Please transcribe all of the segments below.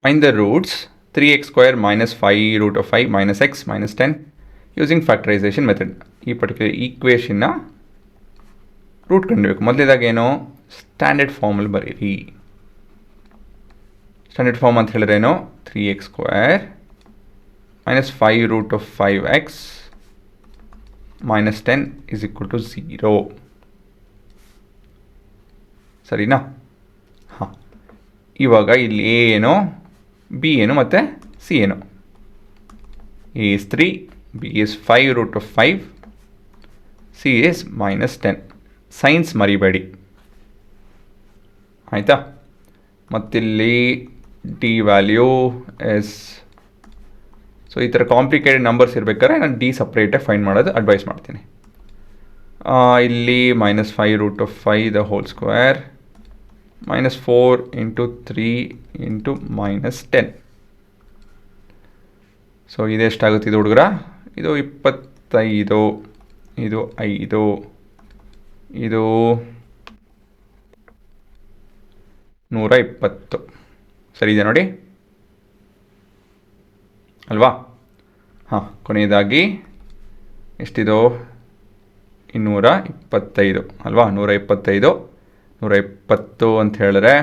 Find the roots 3x square minus 5 root of 5 minus x minus 10 using factorization method. ಈ particular ಈಕ್ವೇಷನ್ನ root ಕಂಡುಬೇಕು. ಮೊದಲೇದಾಗ ಏನು standard ಫಾರ್ಮಲ್ಲಿ ಬರೀರಿ. Standard form ಅಂತ ಹೇಳಿದ್ರೇನು 3x square minus 5 root of 5x minus 10 is equal to 0. ಸರಿನಾ? ಹಾಂ, ಇವಾಗ ಇಲ್ಲಿ A ಏನು, ಬಿ ಏನು ಮತ್ತು ಸಿ ಏನು. A is 3, B is 5 root of 5, C is minus 10. Science ಮರಿಬೇಡಿ, ಆಯಿತಾ? ಮತ್ತಿಲ್ಲಿ ಡಿ ವ್ಯಾಲ್ಯೂ ಎಸ್. ಸೊ ಈ ಥರ ಕಾಂಪ್ಲಿಕೇಟೆಡ್ ನಂಬರ್ಸ್ ಇರಬೇಕಾದ್ರೆ ನಾನು ಡಿ ಸಪ್ರೇಟಾಗಿ ಫೈಂಡ್ ಮಾಡೋದು ಅಡ್ವೈಸ್ ಮಾಡ್ತೀನಿ. ಇಲ್ಲಿ minus 5 root of 5 the whole square minus 4 into 3 into minus 10. So ಇದೆಷ್ಟಾಗುತ್ತೆ ಇದು ಹುಡುಗರ? ಇದು 25, ಇದು 5, ಇದು 120. ಸರಿ ಇದೆ ನೋಡಿ ಅಲ್ವಾ? ಹಾಂ, ಕೊನೆಯದಾಗಿ ಎಷ್ಟಿದು 225 ಅಲ್ವಾ? 125, 120 ಅಂತ ಹೇಳಿದ್ರೆ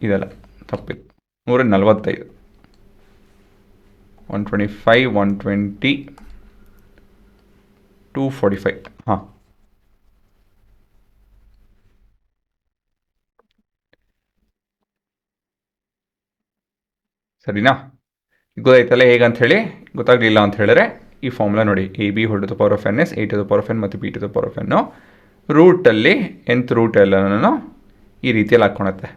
ಇದಲ್ಲ ತಪ್ಪಿದೆ, 145, 125, 120, 245. ಹಾಂ, ಸರಿನಾ? ಗೊತ್ತಾಯ್ತಲ್ಲ ಹೇಗಂತ ಹೇಳಿ? ಗೊತ್ತಾಗಲಿಲ್ಲ ಅಂತ ಹೇಳಿದ್ರೆ ಈ ಫಾರ್ಮುಲಾ ನೋಡಿ, A B whole to the power of N is, A to the power of N ಮತ್ತು B to the power of ಎನ್ನು ರೂಟಲ್ಲಿ nth ರೂಟ್ ಎಲ್ಲನೂ ಈ ರೀತಿಯಲ್ಲಿ ಹಾಕ್ಕೊಳತ್ತೆ.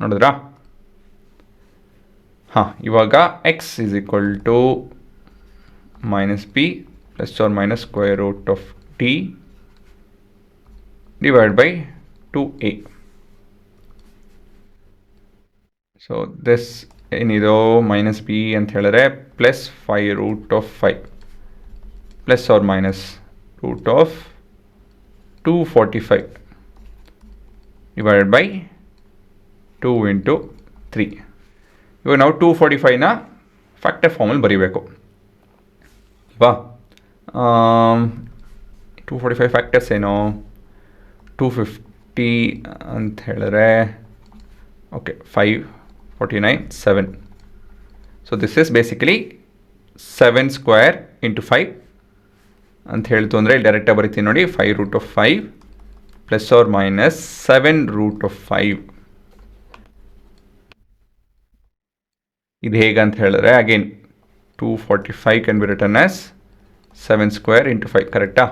ನೋಡಿದ್ರಾ? ಹಾಂ, ಇವಾಗ x is equal to minus b plus or minus square root of D divide by 2a. So this ಏನಿದು ಮೈನಸ್ ಬಿ ಅಂತ ಹೇಳಿದ್ರೆ plus 5 root of 5 plus or minus root of 245 divided by 2 into 3. ಇವಾಗ ನಾವು 245ನ factor ಫಾರ್ಮಲ್ಲಿ ಬರೀಬೇಕು ಅಲ್ವಾ? 245 factors ಏನು? 250 ಅಂತ ಹೇಳಿದ್ರೆ okay 5, 49, 7. So this is basically 7 square into 5 ಅಂತ ಹೇಳ್ತು ಅಂದರೆ ಇಲ್ಲಿ ಡೈರೆಕ್ಟಾಗಿ ಬರೀತೀನಿ ನೋಡಿ. 5 root of 5 plus or minus 7 root of 5. ಇದು ಹೇಗಂತ ಹೇಳಿದ್ರೆ again 245 can be written as 7 square into 5. ಕರೆಕ್ಟಾ?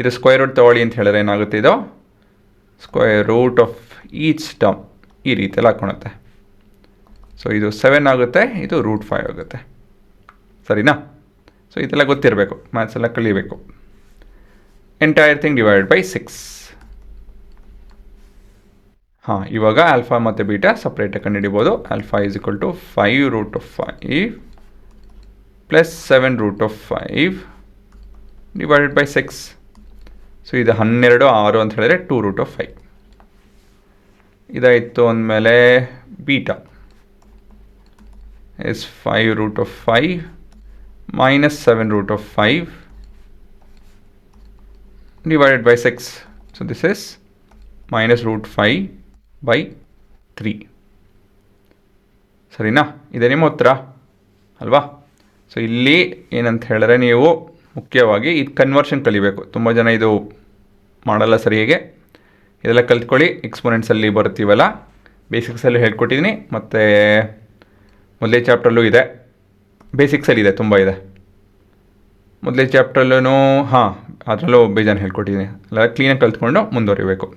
ಇದು ಸ್ಕ್ವೇರ್ ರೂಟ್ ತೊಗೊಳ್ಳಿ ಅಂತ ಹೇಳಿದ್ರೆ ಏನಾಗುತ್ತೆ? ಇದು square root of each term ಈ ರೀತಿಯಲ್ಲಿ ಹಾಕ್ಕೊಳುತ್ತೆ. ಸೊ ಇದು 7 ಆಗುತ್ತೆ, ಇದು ರೂಟ್ 5 ಆಗುತ್ತೆ. ಸರಿನಾ? ಸೊ ಇದೆಲ್ಲ ಗೊತ್ತಿರಬೇಕು, ಮ್ಯಾಥ್ಸ್ ಎಲ್ಲ ಕಲಿಬೇಕು. Entire thing divided by 6. ಹಾಂ, ಇವಾಗ ಆಲ್ಫಾ ಮತ್ತು ಬೀಟಾ ಸಪ್ರೇಟಾಗಿ ಕಂಡುಹಿಡಿಬೋದು. Alpha is equal to 5 root of 5 plus 7 root of 5 divided by 6. So ಇದು 12, 6 ಅಂತ ಹೇಳಿದ್ರೆ 2 ರೂಟ್ ಆಫ್ 5. ಇದಾಯಿತು ಅಂದಮೇಲೆ beta is 5 root of 5 minus 7 root of 5 divided by 6. So this is minus root 5 by 3. ಸರಿನಾ? ಇದೇ ನಿಮ್ಮ ಉತ್ತರ ಅಲ್ವಾ? ಸೊ ಇಲ್ಲಿ ಏನಂತ ಹೇಳಿದ್ರೆ ನೀವು ಮುಖ್ಯವಾಗಿ ಇದು ಕನ್ವರ್ಷನ್ ಕಲಿಬೇಕು. ತುಂಬ ಜನ ಇದು ಮಾಡಲ್ಲ ಸರಿಯಾಗಿ. ಇದೆಲ್ಲ ಕಲ್ತ್ಕೊಳ್ಳಿ. ಎಕ್ಸ್ಪೋನೆಂಟ್ಸಲ್ಲಿ ಬರ್ತೀವಲ್ಲ, ಬೇಸಿಕ್ಸಲ್ಲಿ ಹೇಳ್ಕೊಟ್ಟಿದ್ದೀನಿ, ಮತ್ತು ಮೊದಲೇ ಚಾಪ್ಟ್ರಲ್ಲೂ ಇದೆ, ಬೇಸಿಕ್ಸಲ್ಲಿ ಇದೆ, ತುಂಬ ಇದೆ. ಮೊದಲೇ ಚಾಪ್ಟ್ರಲ್ಲೂ ಹಾಂ ಅದರಲ್ಲೂ ಬೇಜಾನು ಹೇಳ್ಕೊಟ್ಟಿದ್ದೀನಿ. ಎಲ್ಲ ಕ್ಲೀನಾಗಿ ಕಲ್ತ್ಕೊಂಡು ಮುಂದುವರಿಬೇಕು.